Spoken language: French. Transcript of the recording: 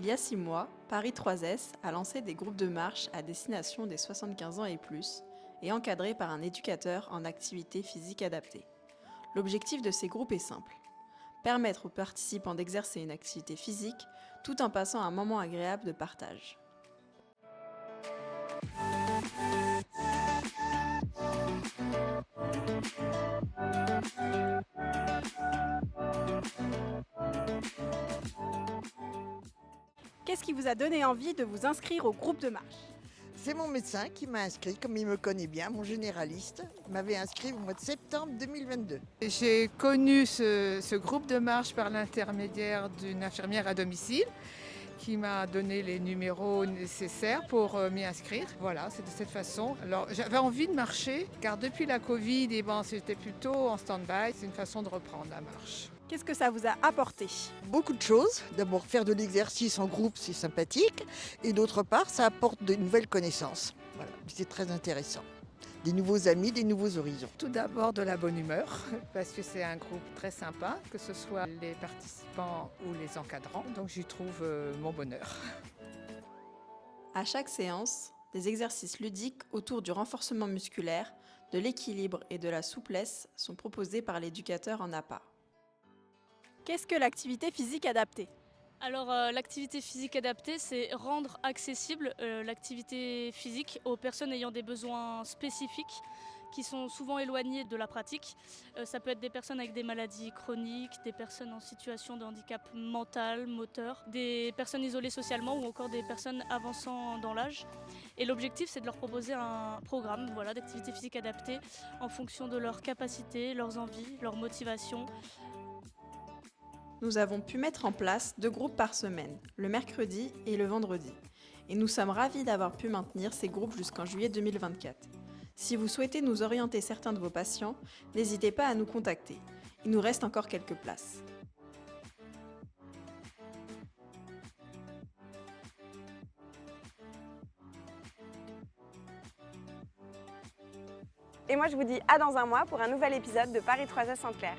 Il y a 6 mois, Paris 3S a lancé des groupes de marche à destination des 75 ans et plus et encadrés par un éducateur en activité physique adaptée. L'objectif de ces groupes est simple: permettre aux participants d'exercer une activité physique tout en passant un moment agréable de partage. Qu'est-ce qui vous a donné envie de vous inscrire au groupe de marche? C'est mon médecin qui m'a inscrit, comme il me connaît bien, mon généraliste, m'avait inscrit au mois de septembre 2022. J'ai connu ce groupe de marche par l'intermédiaire d'une infirmière à domicile qui m'a donné les numéros nécessaires pour m'y inscrire. Voilà, c'est de cette façon. Alors j'avais envie de marcher car depuis la Covid, c'était plutôt en stand-by. C'est une façon de reprendre la marche. Qu'est-ce que ça vous a apporté? Beaucoup de choses. D'abord, faire de l'exercice en groupe, c'est sympathique. Et d'autre part, ça apporte de nouvelles connaissances. Voilà, c'est très intéressant. Des nouveaux amis, des nouveaux horizons. Tout d'abord de la bonne humeur parce que c'est un groupe très sympa, que ce soit les participants ou les encadrants. Donc j'y trouve mon bonheur. À chaque séance, des exercices ludiques autour du renforcement musculaire, de l'équilibre et de la souplesse sont proposés par l'éducateur en APA. Qu'est-ce que l'activité physique adaptée? Alors l'activité physique adaptée, c'est rendre accessible l'activité physique aux personnes ayant des besoins spécifiques qui sont souvent éloignés de la pratique. Ça peut être des personnes avec des maladies chroniques, des personnes en situation de handicap mental, moteur, des personnes isolées socialement ou encore des personnes avançant dans l'âge. Et l'objectif, c'est de leur proposer un programme d'activité physique adaptée en fonction de leurs capacités, leurs envies, leurs motivations. Nous avons pu mettre en place 2 groupes par semaine, le mercredi et le vendredi. Et nous sommes ravis d'avoir pu maintenir ces groupes jusqu'en juillet 2024. Si vous souhaitez nous orienter certains de vos patients, n'hésitez pas à nous contacter. Il nous reste encore quelques places. Et moi je vous dis à dans un mois pour un nouvel épisode de Paris 3S en clair.